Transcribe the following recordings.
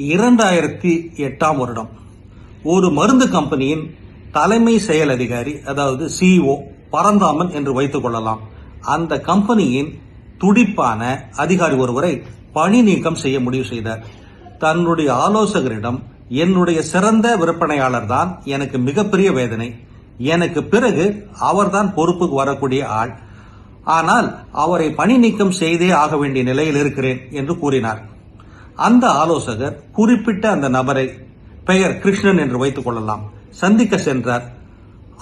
2008 வருடம் ஒரு மருந்து கம்பெனியின் தலைமை செயல் அதிகாரி, அதாவது சிஇஓ பரந்தாமன் என்று வைத்துக் கொள்ளலாம். அந்த கம்பெனியின் துடிப்பான அதிகாரி ஒருவரை பணி நீக்கம் செய்ய முடிவு செய்தார். தன்னுடைய ஆலோசகரிடம், என்னுடைய சிறந்த விற்பனையாளர் தான் எனக்கு மிகப்பெரிய வேதனை, எனக்கு பிறகு அவர்தான் பொறுப்புக்கு வரக்கூடிய ஆள், ஆனால் அவரை பணி நீக்கம் செய்தே ஆக வேண்டிய நிலையில் இருக்கிறேன் என்று கூறினார். அந்த ஆலோசகர் குறிப்பிட்ட அந்த நபரை, பெயர் கிருஷ்ணன் என்று வைத்துக் கொள்ளலாம், சந்திக்க சென்றார்.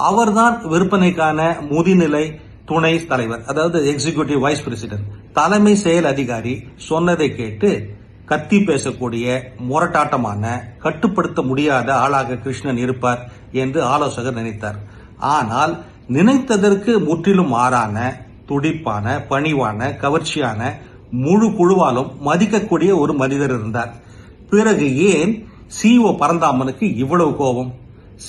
அவர்தான் விற்பனைக்கான முதுநிலை துணை தலைவர், அதாவது எக்ஸிகியூட்டிவ் வைஸ் பிரசிடென்ட். தலைமை செயல் அதிகாரி சொன்னதை கேட்டு கத்தி பேசக்கூடிய முரட்டாட்டமான, கட்டுப்படுத்த முடியாத ஆளாக கிருஷ்ணன் இருப்பார் என்று ஆலோசகர் நினைத்தார். ஆனால் நினைத்ததற்கு முற்றிலும் மாறான, துடிப்பான, பணிவான, கவர்ச்சியான, முழு குழுவாலும் மதிக்கக்கூடிய ஒரு மனிதர் இருந்தார். பிறகு ஏன் சிஇஓ பரந்தாமனுக்கு இவ்வளவு கோபம்?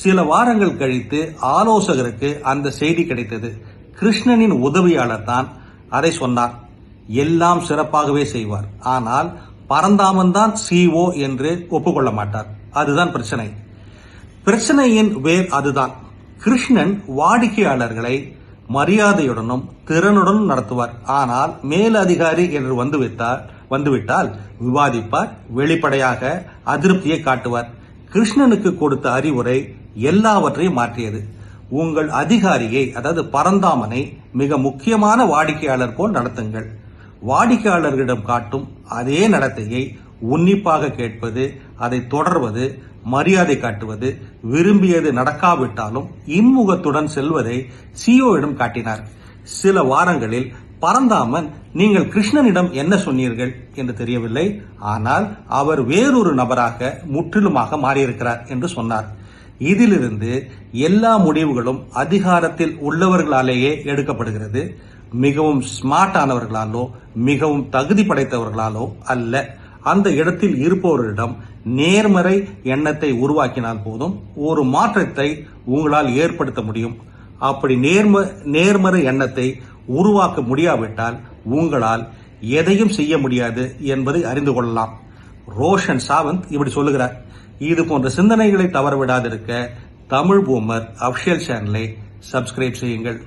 சில வாரங்கள் கழித்து ஆலோசகருக்கு அந்த செய்தி கிடைத்தது. கிருஷ்ணனின் உதவியாளர் தான் அதை சொன்னார். எல்லாம் சிறப்பாகவே செய்வார், ஆனால் பரந்தாமன் தான் சிஇஓ என்று ஒப்புக்கொள்ள மாட்டார். அதுதான் பிரச்சனை. பிரச்சனையின் வேர் அதுதான். கிருஷ்ணன் வாடிக்கையாளர்களை மரியாதையுடனும் திறனுடனும் நடத்துவார். ஆனால் மேல் அதிகாரி என்று வந்துவிட்டால் விவாதிப்பார், வெளிப்படையாக அதிருப்தியை காட்டுவார். கிருஷ்ணனுக்கு கொடுத்த அறிவுரை எல்லாவற்றையும் மாற்றியது. உங்கள் அதிகாரியை, அதாவது பரந்தாமனை, மிக முக்கியமான வாடிக்கையாளர் போல் நடத்துங்கள். வாடிக்கையாளர்களிடம் காட்டும் அதே நடத்தையை உன்னிப்பாக கேட்பது, அதை தொடர்வது, மரியாதை காட்டுவது, விரும்பியது நடக்காவிட்டாலும் இன்முகத்துடன் செல்வதை சிஇஓவிடம் காட்டினார். சில வாரங்களில் பரந்தாமன், நீங்கள் கிருஷ்ணனிடம் என்ன சொன்னீர்கள் என்று தெரியவில்லை, ஆனால் அவர் வேறொரு நபராக முற்றிலுமாக மாறியிருக்கிறார் என்று சொன்னார். இதிலிருந்து எல்லா முடிவுகளும் அதிகாரத்தில் உள்ளவர்களாலேயே எடுக்கப்படுகிறது. மிகவும் ஸ்மார்ட் ஆனவர்களாலோ, மிகவும் தகுதி படைத்தவர்களாலோ அல்ல. அந்த இடத்தில் இருப்பவர்களிடம் நேர்மறை எண்ணத்தை உருவாக்கினால் போதும், ஒரு மாற்றத்தை உங்களால் ஏற்படுத்த முடியும். அப்படி நேர்மறை எண்ணத்தை உருவாக்க முடியாவிட்டால் உங்களால் எதையும் செய்ய முடியாது என்பதை அறிந்து கொள்ளலாம். ரோஷன் சாவந்த் இப்படி சொல்லுகிறார். இது போன்ற சிந்தனைகளை தவறவிடாதிருக்க தமிழ் பூமர் அபிஷியல் சேனலை சப்ஸ்கிரைப் செய்யுங்கள்.